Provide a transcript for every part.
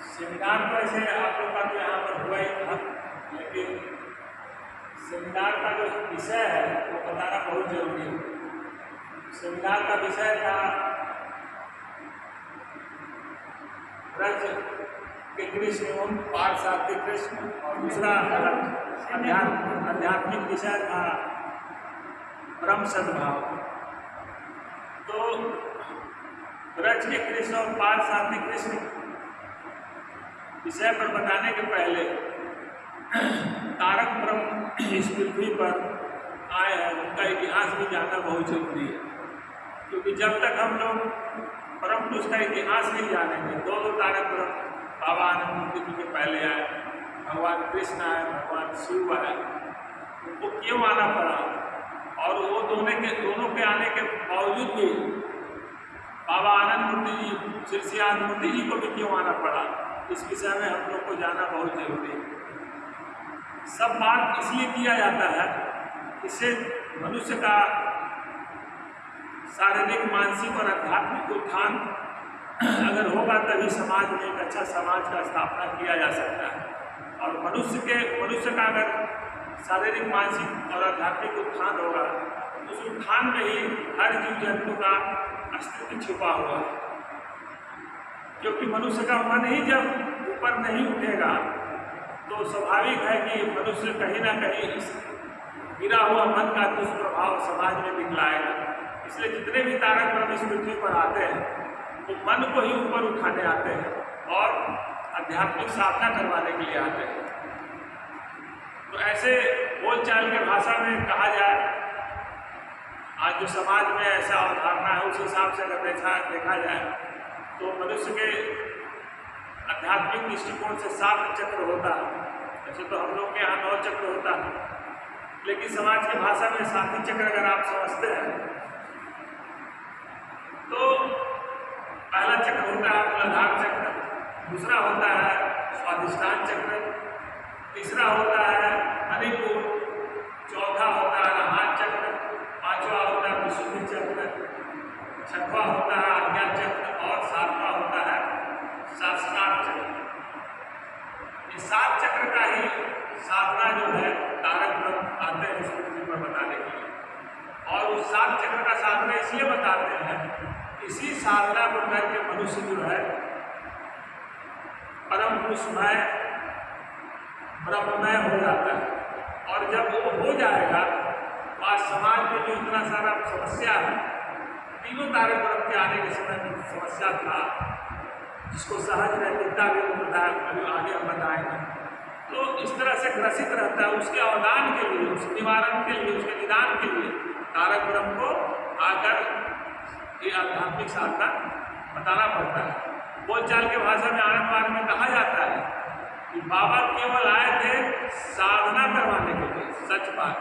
Seminar तो ऐसे आप लोग का तो यहाँ पर हुआ ही था, लेकिन सेमिनार का जो विषय है वो बताना बहुत जरूरी है। सेमिनार का विषय था ब्रज के कृष्ण एवं पार्थसारथी कृष्ण, और दूसरा आध्यात्मिक विषय था ब्रह्म सद्भाव। तो ब्रज के कृष्ण और पार्थसारथी कृष्ण विषय पर बताने के पहले तारक ब्रह्म इस पृथ्वी पर आए हैं, उनका इतिहास भी जानना बहुत जरूरी है। क्योंकि जब तक हम लोग परम पुरुष का इतिहास नहीं जानेंगे, दो तारक ब्रह्म बाबा आनंद जी के पहले आए, भगवान कृष्ण आए, भगवान शिव आए, उनको क्यों आना पड़ा, और वो दोनों के आने के बावजूद भी बाबा आनंद मूर्ति जी, श्री सियान मूर्ति जी को भी क्यों आना पड़ा, इस विषय में हम लोग को जानना बहुत जरूरी है। सब बात इसलिए किया जाता है, इससे मनुष्य का शारीरिक, मानसिक और आध्यात्मिक उत्थान अगर होगा तभी समाज में एक अच्छा समाज का स्थापना किया जा सकता है। और मनुष्य का अगर शारीरिक, मानसिक और आध्यात्मिक उत्थान होगा, उस उत्थान में ही हर जीव जंतु का अस्तित्व छुपा हुआ है। क्योंकि मनुष्य का मन ही जब ऊपर नहीं उठेगा तो स्वाभाविक है कि मनुष्य कहीं ना कहीं इस गिरा हुआ मन का दुष्प्रभाव समाज में दिखलाएगा। इसलिए जितने भी तारक ब्रह्म इस पृथ्वी पर आते हैं वो मन को ही ऊपर उठाने आते हैं और आध्यात्मिक साधना करवाने के लिए आते हैं। तो ऐसे बोलचाल के भाषा में कहा जाए, आज जो समाज में ऐसा अवधारणा है उस हिसाब से अगर देखा जाए तो मनुष्य के आध्यात्मिक दृष्टिकोण से 7 चक्र होता है। वैसे तो हम लोग के यहाँ 9 चक्र होता है, लेकिन समाज की भाषा में 7 चक्र अगर आप समझते हैं तो पहला चक्र होता है मूलाधार चक्र, दूसरा होता है स्वाधिष्ठान चक्र, तीसरा होता है मणिपुर, चौथा होता है अनाहत चक्र, पांचवा होता है विशुद्धि चक्र, छठवां होता है आज्ञा चक्र और सातवां होता है शास्त्रार्थ चक्र। ये 7 चक्र का ही साधना जो है तारक ब्रह्म आते हैं इस पृथ्वी पर बताने के लिए। और उस 7 चक्र का साधना इसलिए बताते हैं, इसी साधना को करके मनुष्य जो है परम पुरुषमय, ब्रह्ममय हो जाता है। और जब वो हो जाएगा तो आज समाज में जो इतना सारा समस्या है, तीनों तारक ब्रह्म के आने के समय में समस्या था, जिसको सहज नैतिकता भी बताया, अभी आगे हम बताएंगे, तो इस तरह से ग्रसित रहता है। उसके अवदान के लिए, उसके निवारण के लिए, उसके निदान के लिए तारक ब्रह्म को आकर ये आध्यात्मिक साधना बताना पड़ता है। बोलचाल के भाषा में आनंद में कहा जाता है कि बाबा केवल आए थे साधना करवाने के लिए। सच बात,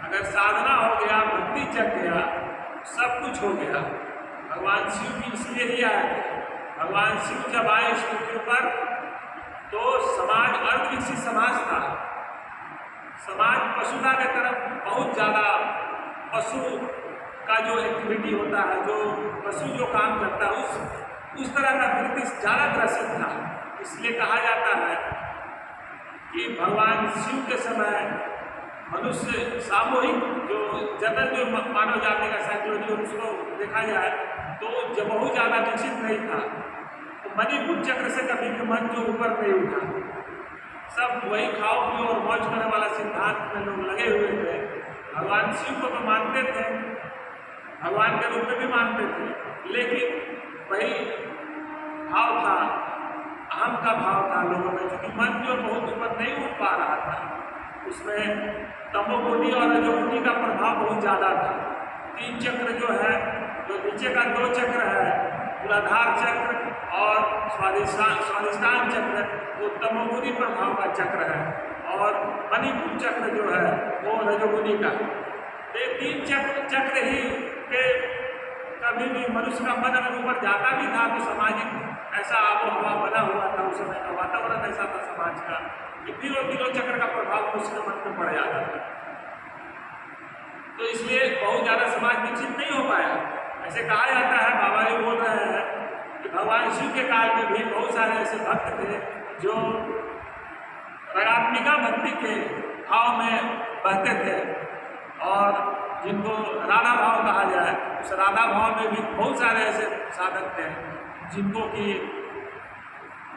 अगर साधना हो गया, भक्ति जग गया, सब कुछ हो गया। भगवान शिव भी इसलिए ही आए थे। भगवान शिव जब आए इस पृथ्वी पर तो समाज अर्धविकसित समाज था। समाज पशुता की तरफ बहुत ज़्यादा, पशु का जो एक्टिविटी होता है, जो पशु जो काम करता है, उस तरह का वृत्ति ज़्यादा ग्रसित था। इसलिए कहा जाता है कि भगवान शिव के समय मनुष्य सामूहिक जो जनरल जो मानव जाति का साइकोलॉजी, उसको देखा जाए तो जब बहुत ज़्यादा विकसित नहीं था। तो मणिपुर चक्र से कभी भी मन जो ऊपर नहीं उठा, सब वही खाओ पियो और मौज करने वाला सिद्धांत में लोग लगे हुए थे। भगवान शिव को तो मानते थे, भगवान के रूप में भी मानते थे, लेकिन वही भाव था, अहम का भाव था लोगों में, क्योंकि मन जो बहुत ऊपर नहीं उठ पा रहा था। उसमें तमोगुणी और रजोगुणी का प्रभाव बहुत ज़्यादा था। 3 चक्र जो है, जो नीचे का 2 चक्र है, मूलाधार चक्र और स्वाधिष्ठान चक्र, वो तमोगुणी प्रभाव का चक्र है, और मणिपुर चक्र जो है वो रजोगुणी का। ये 3 चक्र ही के कभी भी मनुष्य का मन अगर ऊपर जाता भी था तो सामाजिक ऐसा आबो हवा बना हुआ था, उस समय का वातावरण ऐसा था समाज का कि तीनों चक्र का प्रभाव मनुष्य के मन पर पड़ जाता था। तो इसलिए बहुत ज़्यादा समाज विकसित नहीं हो पाया। ऐसे कहा जाता है, बाबा जी बोल रहे हैं कि भगवान शिव के काल में भी बहुत सारे ऐसे भक्त थे जो रागात्मिका भक्ति के भाव में बहते थे और जिनको राधा भाव कहा जाए, उस राधा भाव में भी बहुत सारे ऐसे साधक थे जिनको कि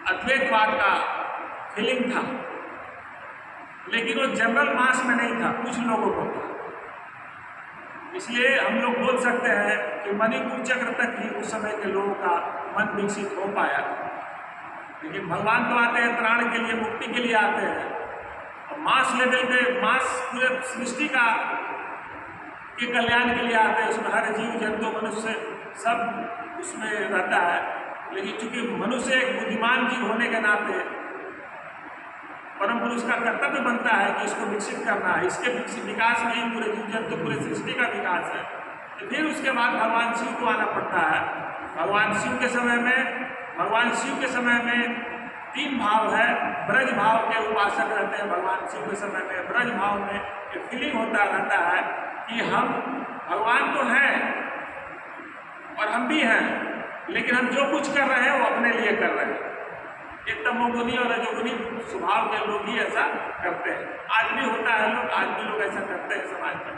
अद्वैतवाद का फीलिंग था, लेकिन वो जनरल मास में नहीं था, कुछ लोगों को था। इसलिए हम लोग बोल सकते हैं कि मणिपुर चक्र तक ही उस समय के लोगों का मन विकसित हो पाया। लेकिन भगवान तो आते हैं त्राण के लिए, मुक्ति के लिए आते हैं, और मास लेवल पे, मास पूरे सृष्टि का के कल्याण के लिए आते हैं। उसमें हर जीव जंतु मनुष्य सब उसमें रहता है, लेकिन चूंकि मनुष्य एक बुद्धिमान जीव होने के नाते परम पुरुष का कर्तव्य बनता है कि इसको विकसित करना है, इसके विकास में ही पूरे जीव जंतु पूरे सृष्टि का विकास है। तो फिर उसके बाद भगवान शिव को आना पड़ता है। भगवान शिव के समय में 3 भाव है। ब्रज भाव के उपासक रहते हैं भगवान शिव के समय में। ब्रज भाव में एक फीलिंग होता रहता है कि हम भगवान तो हैं और हम भी हैं, लेकिन हम जो कुछ कर रहे हैं वो अपने लिए कर रहे हैं। एक तमोगुनी और रजोगुनी स्वभाव के लोग ही ऐसा करते हैं। आज भी होता है, आज भी लोग ऐसा करते हैं समाज में।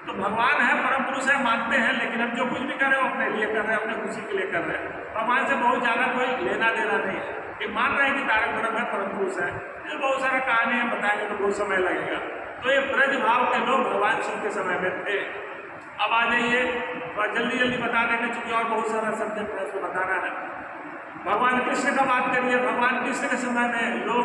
तो भगवान है, परम पुरुष है, मानते हैं, लेकिन हम जो कुछ भी कर रहे हैं अपने लिए कर रहे हैं, अपने खुशी के लिए कर रहे हैं। भगवान से बहुत ज़्यादा कोई लेना देना नहीं है। ये मान रहे हैं कि तारक ब्रह्म है, परम पुरुष है। ये बहुत सारा कहानियाँ बताएंगे तो बहुत समय लगेगा। तो ये ब्रज भाव के लोग भगवान शिव के समय में थे। अब आ जाइए, जल्दी जल्दी बता देंगे क्योंकि और बहुत सारा सब्जेक्ट है, उसको बताना है। भगवान कृष्ण का बात करिए। भगवान कृष्ण के समय में लोग